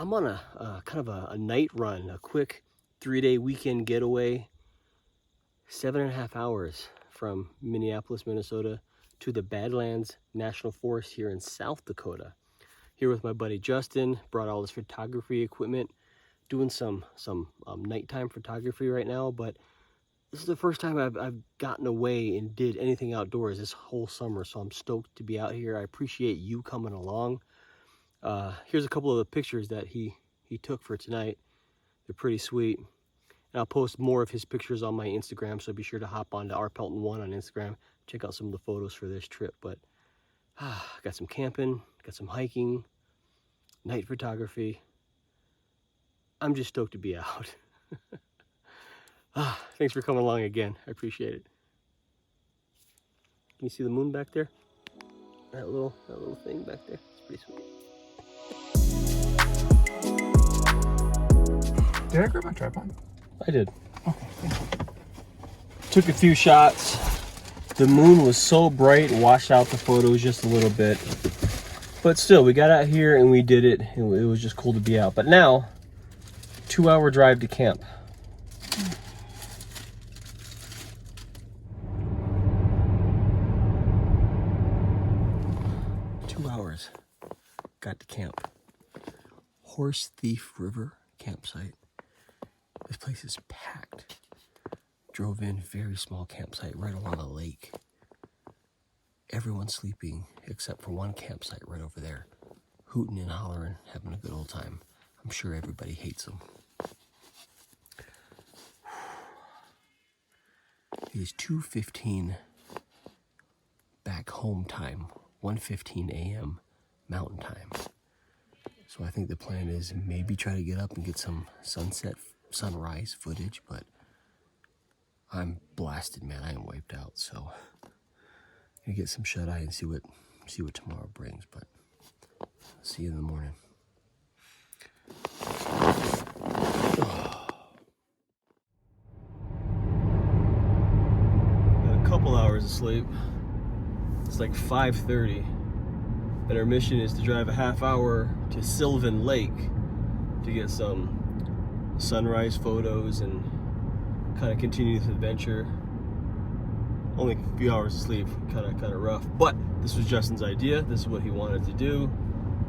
I'm on a kind of a night run, a quick 3-day weekend getaway, 7.5 hours from Minneapolis, Minnesota to the Badlands National Forest here in South Dakota. Here with my buddy Justin, brought all this photography equipment, doing some nighttime photography right now, but this is the first time I've gotten away and did anything outdoors this whole summer, so I'm stoked to be out here. I appreciate you coming along. Here's a couple of the pictures that he took for tonight. They're pretty sweet. And I'll post more of his pictures on my Instagram, so be sure to hop on to rpelton1 on Instagram. Check out some of the photos for this trip. But got some camping, got some hiking, night photography. I'm just stoked to be out. Thanks for coming along again. I appreciate it. Can you see the moon back there? That little thing back there. It's pretty sweet. Did I grab my tripod? I did. Okay, thank you. Took a few shots. The moon was so bright, washed out the photos just a little bit. But still, we got out here and we did it. It was just cool to be out. But now, 2-hour drive to camp. Got to camp. Horse Thief River campsite. This place is packed. Drove in, very small campsite right along a lake. Everyone's sleeping except for one campsite right over there. Hooting and hollering, having a good old time. I'm sure everybody hates them. It is 2:15 back home time, 1:15 a.m. Mountain time. So I think the plan is maybe try to get up and get some sunrise footage, but I'm blasted, man. I am wiped out, so I'm gonna get some shut eye and see what tomorrow brings, but see you in the morning. Got a couple hours of sleep. It's like 5:30. And our mission is to drive a half hour to Sylvan Lake to get some sunrise photos and kind of continue this adventure. Only a few hours of sleep, kind of rough. But this was Justin's idea. This is what he wanted to do.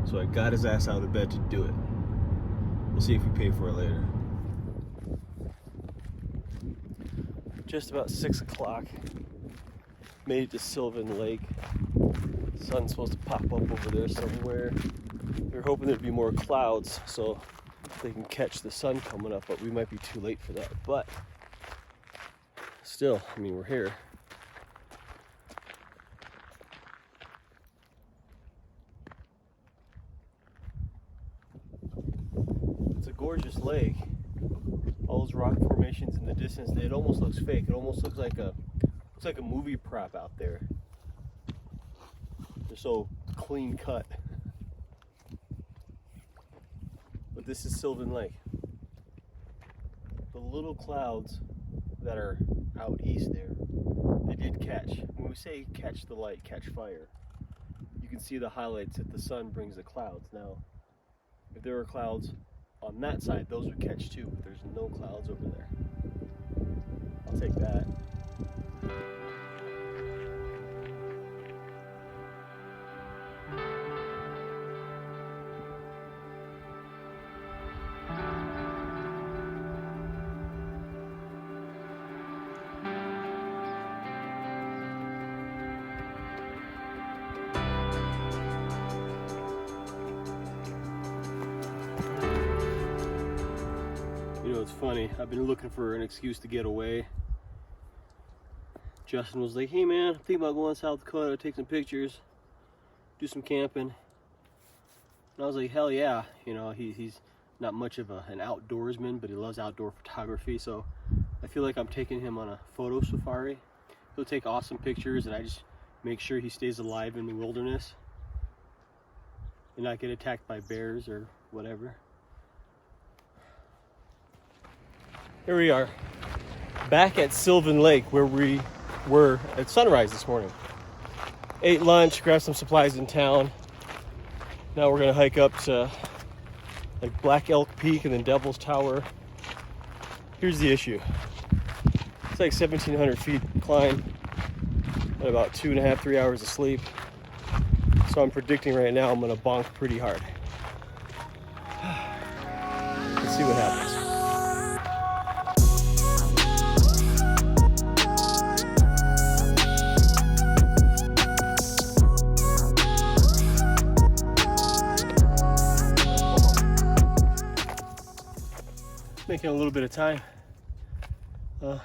So I got his ass out of the bed to do it. We'll see if we pay for it later. Just about 6 o'clock. Made it to Sylvan Lake. Sun's supposed to pop up over there somewhere. We're hoping there'd be more clouds so they can catch the sun coming up, but we might be too late for that. But still, I mean, we're here. It's a gorgeous lake. All those rock formations in the distance, it almost looks fake. It almost looks like a movie prop out there. They're so clean cut. But this is Sylvan Lake. The little clouds that are out east there, they did catch. When we say catch the light, catch fire, you can see the highlights that the sun brings the clouds. Now, if there were clouds on that side, those would catch too, but there's no clouds over there. I'll take that. You know, it's funny, I've been looking for an excuse to get away. Justin was like, hey man, I'm thinking about going to South Dakota, take some pictures, do some camping. And I was like, hell yeah. You know, he's not much of an outdoorsman, but he loves outdoor photography, so I feel like I'm taking him on a photo safari. He'll take awesome pictures, and I just make sure he stays alive in the wilderness and not get attacked by bears or whatever. Here we are, back at Sylvan Lake, where we were at sunrise this morning. Ate lunch, grabbed some supplies in town. Now we're gonna hike up to like Black Elk Peak and then Devil's Tower. Here's the issue. It's like 1,700 feet climb and about 2.5, 3 hours of sleep. So I'm predicting right now I'm gonna bonk pretty hard. Let's see what happens. Making a little bit of time. I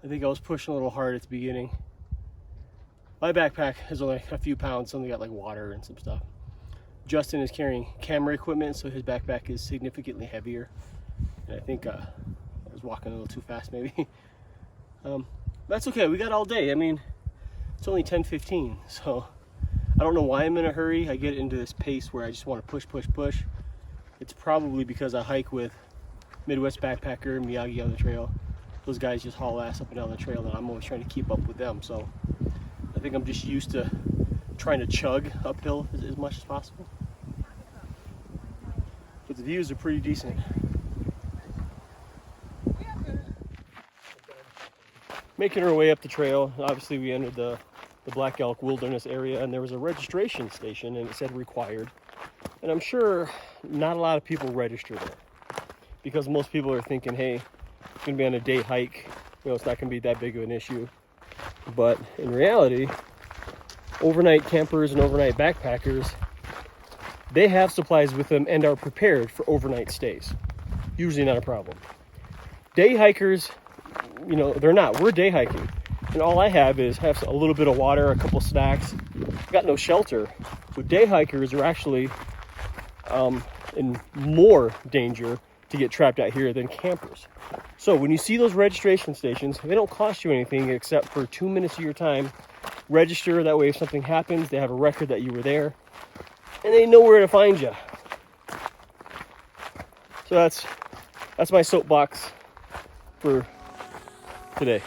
think I was pushing a little hard at the beginning. My backpack is only a few pounds, only got like water and some stuff. Justin is carrying camera equipment, so his backpack is significantly heavier. And I think I was walking a little too fast maybe. That's okay, we got all day. I mean, it's only 10:15, so I don't know why I'm in a hurry. I get into this pace where I just want to push, push, push. It's probably because I hike with Midwest Backpacker, Miyagi on the trail. Those guys just haul ass up and down the trail, and I'm always trying to keep up with them. So I think I'm just used to trying to chug uphill as much as possible. But the views are pretty decent. Making our way up the trail, obviously we entered the Black Elk Wilderness area, and there was a registration station, and it said required. And I'm sure not a lot of people register there, because most people are thinking, hey, it's gonna be on a day hike, you know, it's not gonna be that big of an issue. But in reality, overnight campers and overnight backpackers, they have supplies with them and are prepared for overnight stays. Usually not a problem. Day hikers, you know, they're not. We're day hiking, and all I have a little bit of water, a couple snacks. I've got no shelter. So day hikers are actually in more danger to get trapped out here than campers. So when you see those registration stations, they don't cost you anything except for 2 minutes of your time. Register, that way if something happens, they have a record that you were there, and they know where to find you. So that's my soapbox for today.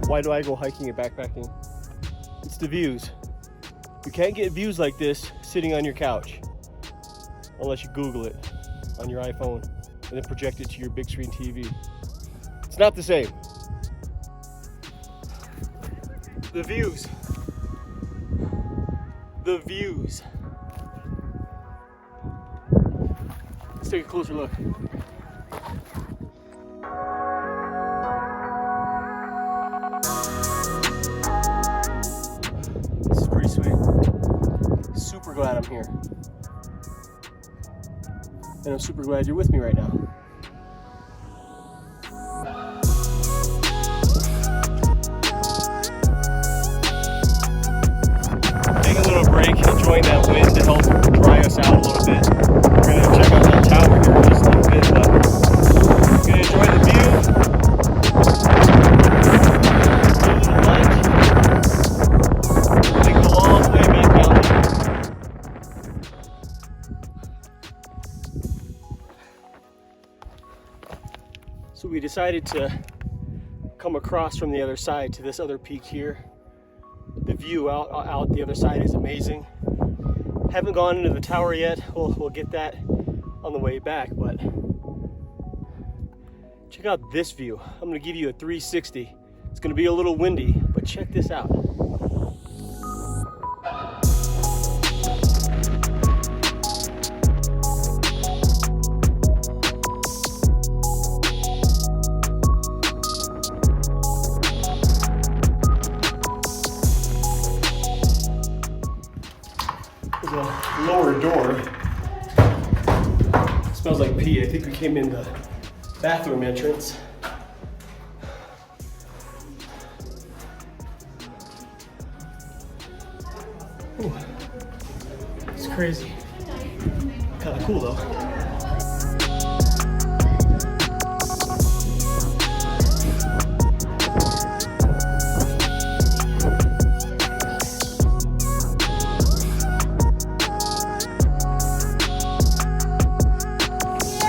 Why do I go hiking and backpacking? It's the views. You can't get views like this sitting on your couch unless you Google it on your iPhone and then project it to your big screen TV. It's not the same. The views. The views. Let's take a closer look. This is pretty sweet. Super glad I'm here. And I'm super glad you're with me right now. Taking a little break, enjoying that wind to help dry us out a little bit. We're going to check out that tower here in just a little bit, but we're going to enjoy the view. Do a little lunch. Take a long way back down there. So we decided to come across from the other side to this other peak here. The view out the other side is amazing. Haven't gone into the tower yet. We'll get that on the way back, but check out this view. I'm gonna give you a 360. It's gonna be a little windy, but check this out. Lower door. Smells like pee. I think we came in the bathroom entrance. Ooh, it's crazy. Kind of cool though.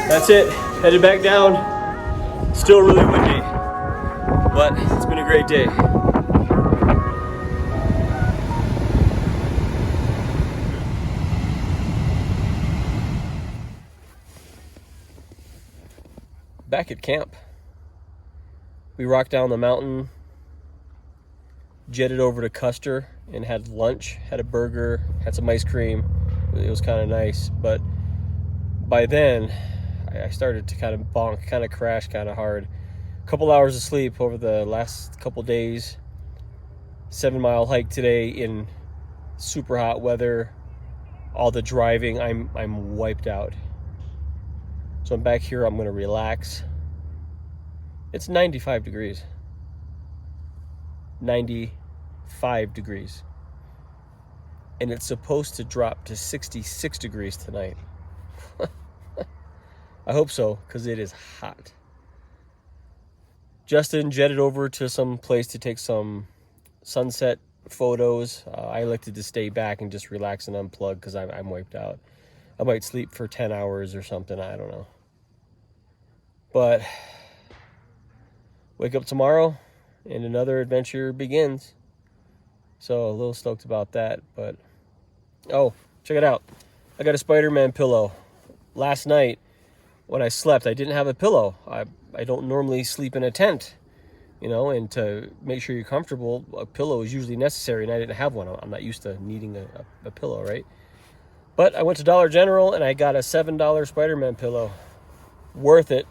That's it, headed back down. Still really windy, but it's been a great great day. Back at camp, we rocked down the mountain, jetted over to Custer and had lunch, had a burger, had some ice cream. It was kind of nice, but by then I started to kind of bonk, kind of crash kind of hard. A couple hours of sleep over the last couple days. 7-mile hike today in super hot weather. All the driving, I'm wiped out. So I'm back here, I'm gonna relax. It's 95 degrees. 95 degrees. And it's supposed to drop to 66 degrees tonight. I hope so, because it is hot. Justin jetted over to some place to take some sunset photos. I elected to stay back and just relax and unplug because I'm wiped out. I might sleep for 10 hours or something, I don't know. But wake up tomorrow and another adventure begins. So a little stoked about that. But oh, check it out. I got a Spider-Man pillow. Last night when I slept, I didn't have a pillow. I don't normally sleep in a tent, you know, and to make sure you're comfortable, a pillow is usually necessary, and I didn't have one. I'm not used to needing a pillow, right? But I went to Dollar General and I got a $7 Spider-Man pillow. Worth it.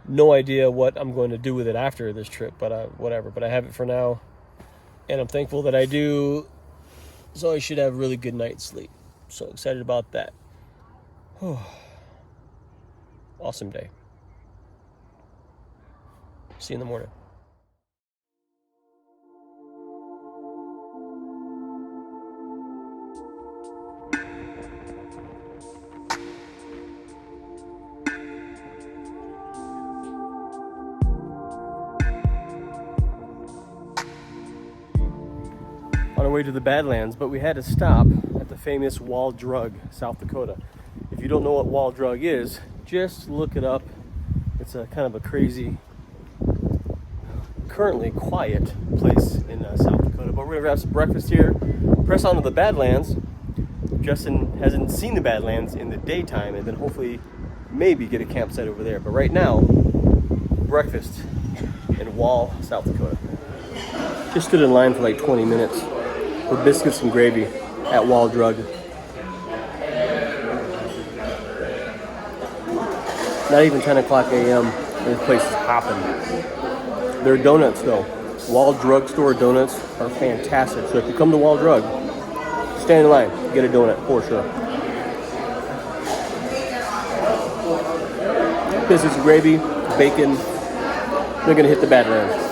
No idea what I'm going to do with it after this trip, but whatever. But I have it for now, and I'm thankful that I do, so I should have a really good night's sleep. So excited about that. Awesome day. See you in the morning. On our way to the Badlands, but we had to stop at the famous Wall Drug, South Dakota. If you don't know what Wall Drug is, just look it up. It's a kind of a crazy, currently quiet place in South Dakota. But we're gonna grab some breakfast here, press on to the Badlands. Justin hasn't seen the Badlands in the daytime, and then hopefully maybe get a campsite over there. But right now, breakfast in Wall, South Dakota. Just stood in line for like 20 minutes for biscuits and gravy at Wall Drug. Not even 10 o'clock a.m. This place is hopping. Their donuts though, Wall Drug Store donuts are fantastic. So if you come to Wall Drug, stand in line, get a donut for sure. Biscuits and gravy, bacon. They're gonna hit the Badlands.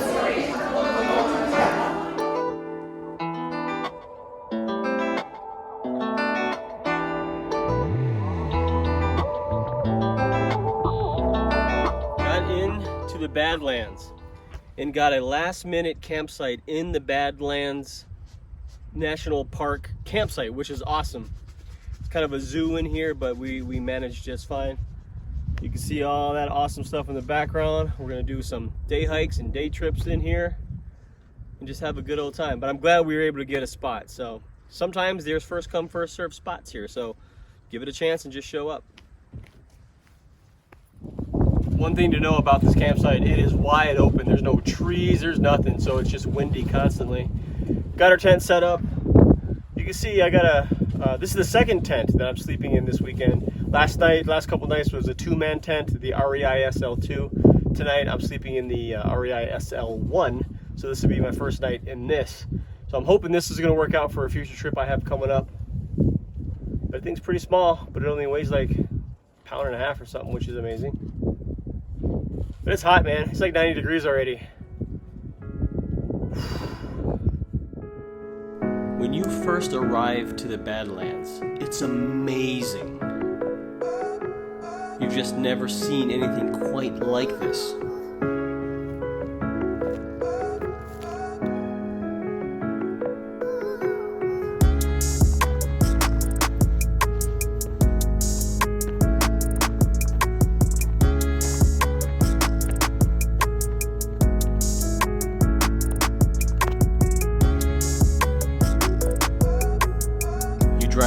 Badlands and got a last-minute campsite in the Badlands National Park campsite, which is awesome. It's kind of a zoo in here, but we managed just fine. You can see all that awesome stuff in the background. We're gonna do some day hikes and day trips in here and just have a good old time. But I'm glad we were able to get a spot. So sometimes there's first come, first served spots here. So give it a chance and just show up. One thing to know about this campsite, it is wide open. There's no trees, there's nothing, so it's just windy constantly. Got our tent set up. You can see I got this is the second tent that I'm sleeping in this weekend. Last couple nights was a 2-man tent, the REI SL2. Tonight I'm sleeping in the REI SL1, so this will be my first night in this. So I'm hoping this is gonna work out for a future trip I have coming up. But the thing's pretty small, but it only weighs like 1.5 pounds or something, which is amazing. But it's hot, man. It's like 90 degrees already. When you first arrive to the Badlands, it's amazing. You've just never seen anything quite like this.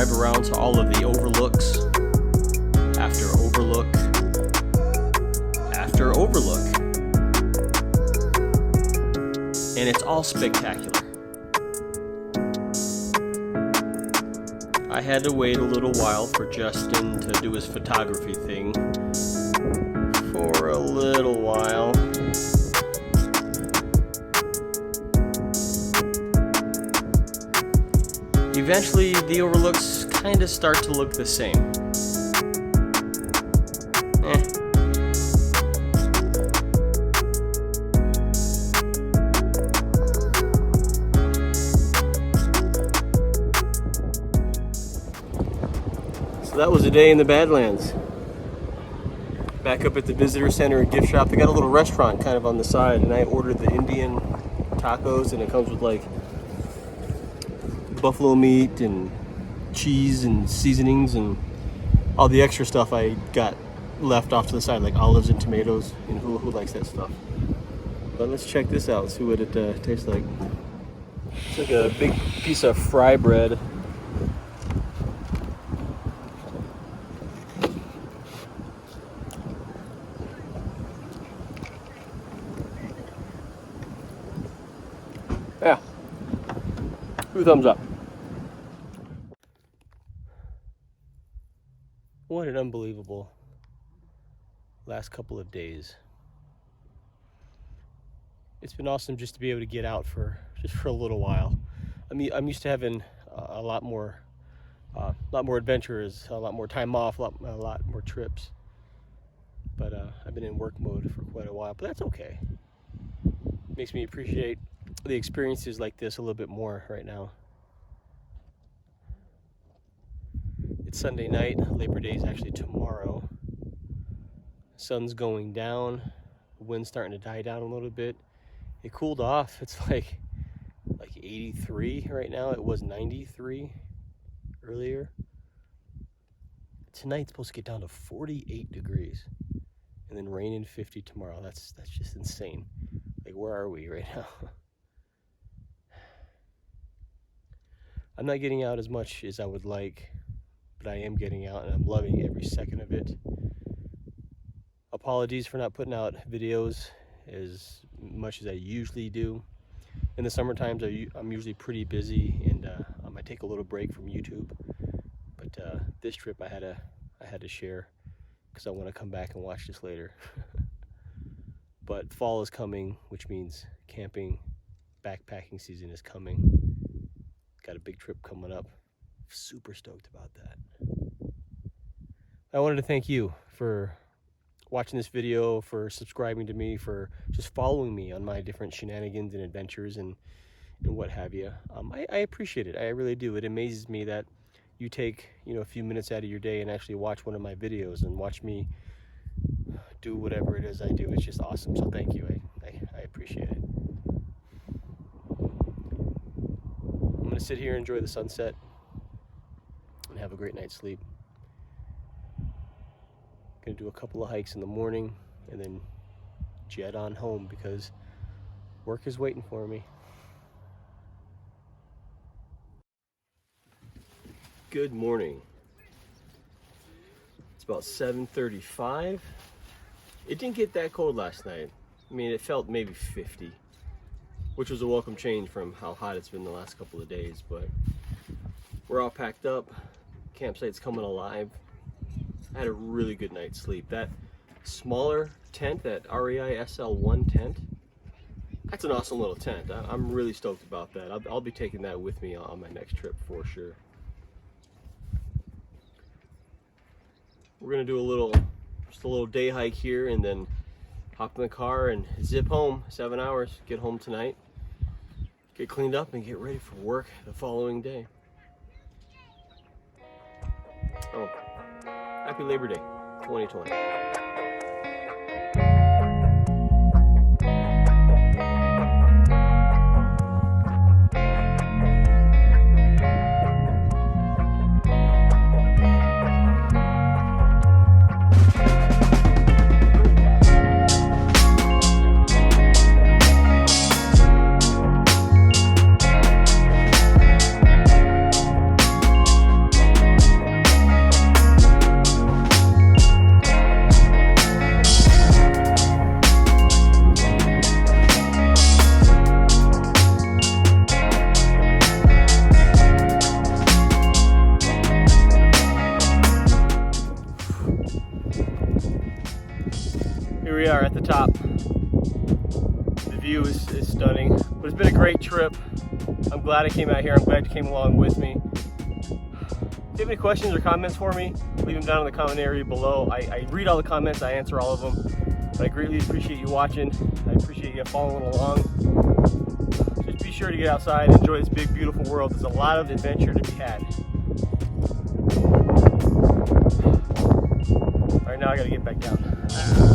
drive around to all of the overlooks after overlook after overlook. And it's all spectacular. I had to wait a little while for Justin to do his photography thing for a little while. Eventually, the overlooks kind of start to look the same. So that was a day in the Badlands. Back up at the visitor center gift shop, they got a little restaurant kind of on the side, and I ordered the Indian tacos, and it comes with like buffalo meat and cheese and seasonings and all the extra stuff I got left off to the side, like olives and tomatoes, and who likes that stuff. But let's check this out and see what it tastes like. It's like a big piece of fry bread. Yeah, 2 thumbs up. What an unbelievable last couple of days. It's been awesome just to be able to get out for a little while. I mean, I'm used to having a lot more adventures, a lot more time off, a lot more trips. But I've been in work mode for quite a while, but that's okay. Makes me appreciate the experiences like this a little bit more right now. It's Sunday night. Labor Day is actually tomorrow. Sun's going down. The wind's starting to die down a little bit. It cooled off. It's like 83 right now. It was 93 earlier. Tonight's supposed to get down to 48 degrees, and then rain and 50 tomorrow. That's just insane. Like, where are we right now? I'm not getting out as much as I would like, but I am getting out, and I'm loving every second of it. Apologies for not putting out videos as much as I usually do. In the summer times, I'm usually pretty busy, and I take a little break from YouTube. But this trip I had to share because I want to come back and watch this later. But fall is coming, which means camping, backpacking season is coming. Got a big trip coming up. Super stoked about that. I wanted to thank you for watching this video, for subscribing to me, for just following me on my different shenanigans and adventures and what have you. I appreciate it. I really do. It amazes me that you take a few minutes out of your day and actually watch one of my videos and watch me do whatever it is I do. It's just awesome. So thank you. I appreciate it. I'm gonna sit here and enjoy the sunset and have a great night's sleep. Gonna do a couple of hikes in the morning and then jet on home because work is waiting for me. Good morning. It's about 7:35. It didn't get that cold last night. I mean, it felt maybe 50, which was a welcome change from how hot it's been the last couple of days, but we're all packed up. Campsite's coming alive. I had a really good night's sleep. That smaller tent, that REI SL1 tent, that's an awesome little tent. I'm really stoked about that. I'll be taking that with me on my next trip for sure. We're gonna do just a little day hike here and then hop in the car and zip home. 7 hours, get home tonight, get cleaned up and get ready for work the following day. Oh, happy Labor Day 2020. great trip. I'm glad I came out here. I'm glad you came along with me. If you have any questions or comments for me, leave them down in the comment area below. I read all the comments, I answer all of them. But I greatly appreciate you watching. I appreciate you following along. Just be sure to get outside and enjoy this big, beautiful world. There's a lot of adventure to be had. All right, now I gotta get back down.